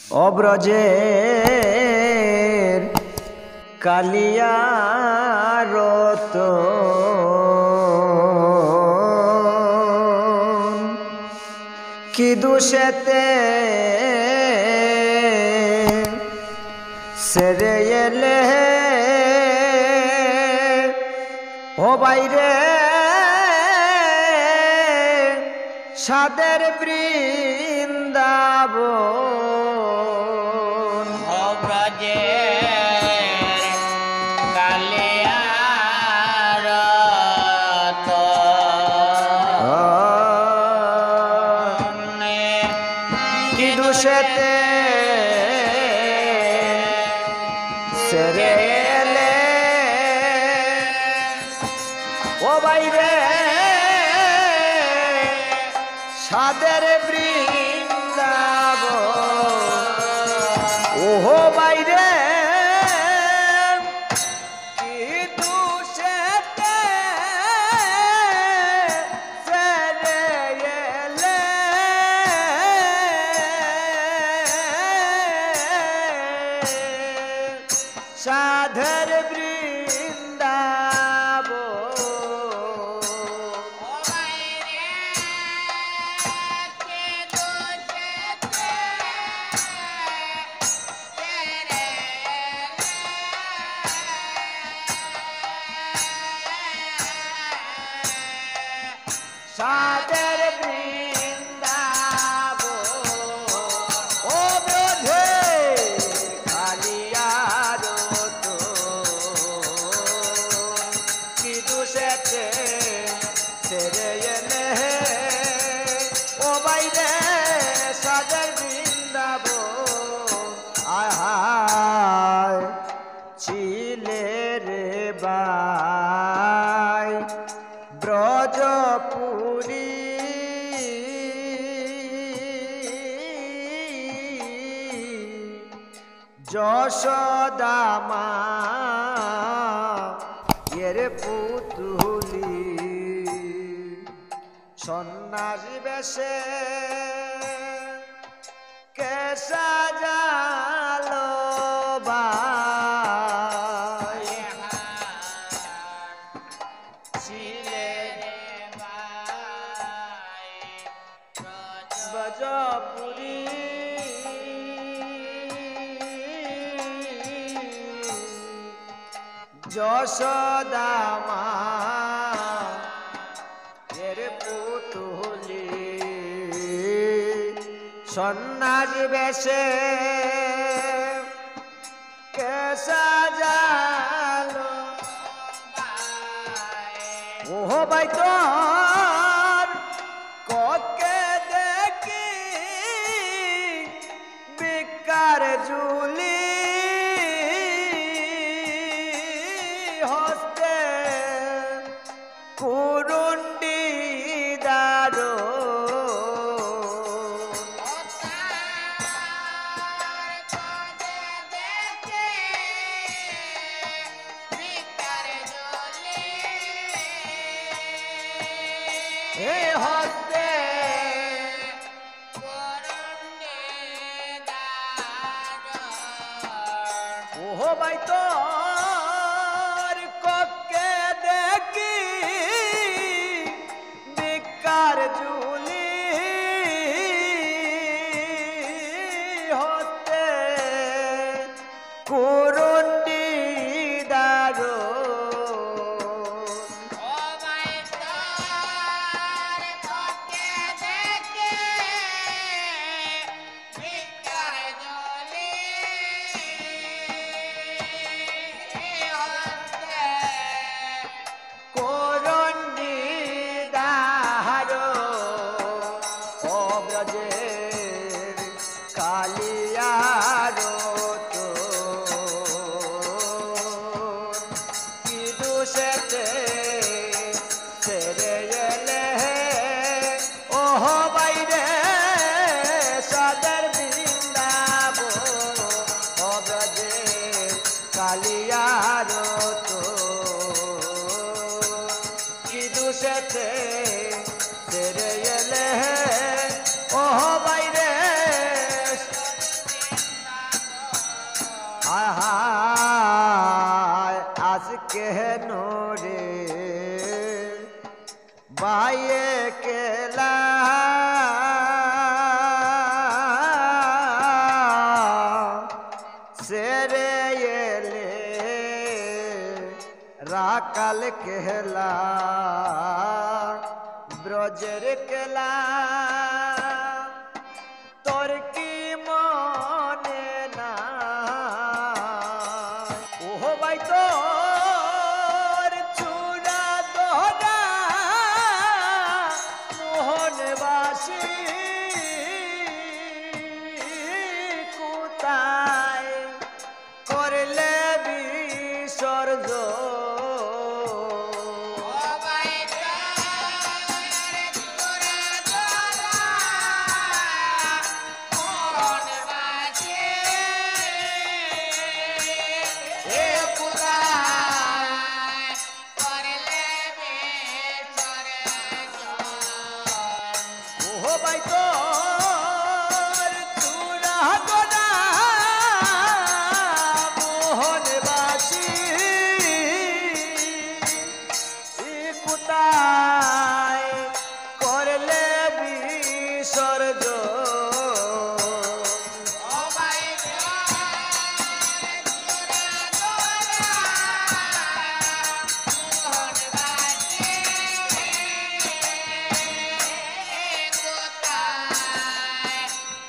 অব্রজের কালিয়া রতন কি দোষেতে সেরে এলে ও বাইরে সাদের বৃন্দাবন অব্রজের কালিয়া রতন কি দোষেতে সেরে এলে ও বাইরে সাদের বৃন্দাবন ওহো বাইরে কি দোষেতে সেরে এলে সাধের সাদের বৃন্দাবন ও ব্রজে কালিয়া রতন কি দোষেতে সেরে এলে ও বাইরে সাদের বৃন্দাবন আয় হায় ছিলে রে বাই ব্রজপুরী যশোদা মা এর পুতুলি সন্ন্যাসী বেশে কে সাজালো বাই ব্রজপুরী যশোদা মা এর পুতুলি সন্ন্যাসী বেশে কে সাজালো ওহো ভাই তোর ককে দেখি বিকার জুলি হস্তে কুরুন্ডি দারো হে হস্তে ওহো ভাই তোর ককে দেখি বিকার জুলি হস্তে কুরুন্ডি দারো কেন রে বাইয়ে কেলা সেরে এলে রাকাল কেলা ব্রজের কেলা তোর কি মনে না ওহো ভাই তোর চূড়া দোহরা মোহনবাসী কোথায় করলে বিসর্জন ভাই তোর চূড়া গোনা মোহনবাসী কোথায় করলে বিসর্জন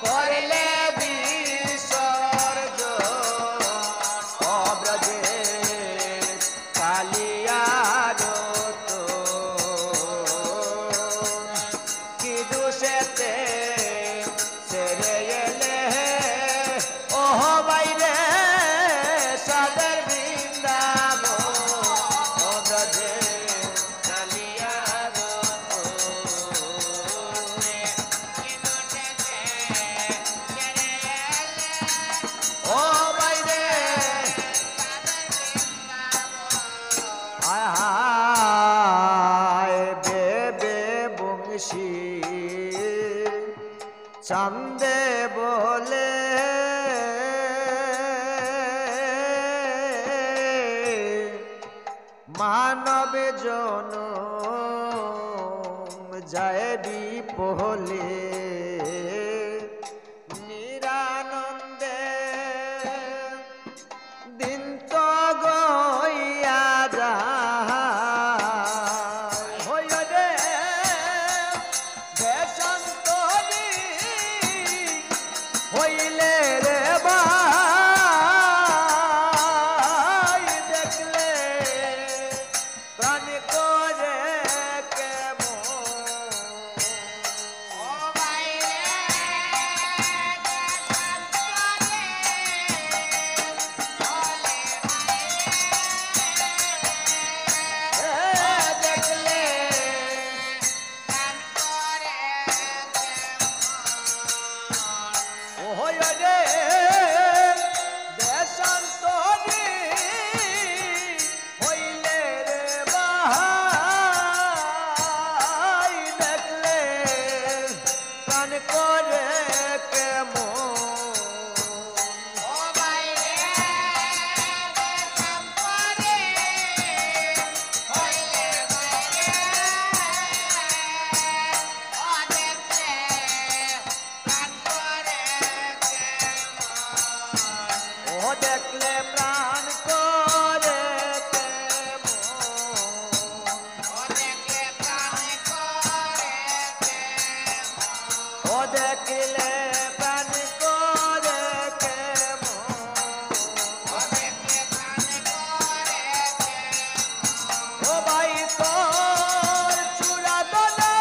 করলে বিসর্জন অব্রজে কালিয়ার তো কি দোষেতে সেরে এলে ওহ বাইরে সাদের বৃন্দাবন অব্রজে কালিয়ার ও বাইরে আয় হায় বেবে বংশী চান্দে বলে মানব জনম যায় বিপহলে নিরানন্দে দিন তো গইয়া যায় হইল রে দেশান্তরি হইলে রে ভাই দেখলে প্রাণ করে কেমন দেখলে ওহয় রে দেশান্তরি হইলে রে ভাই দেখলে প্রাণ করে কেমন ও দেখলে প্রাণ করে ও দেখলে প্রাণ করে ও ভাই তোর চূড়া দোনা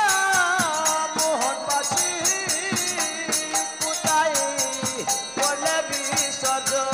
মোহনবাসী কোথায় করলে বিসর্জন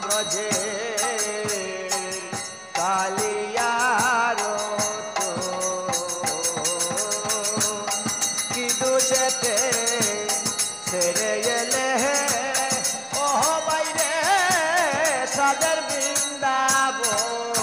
ব্রজে কালিয়ার তো কি দোষেতে ছেড়ে এলে ও বাইরে সাদের বৃন্দাবন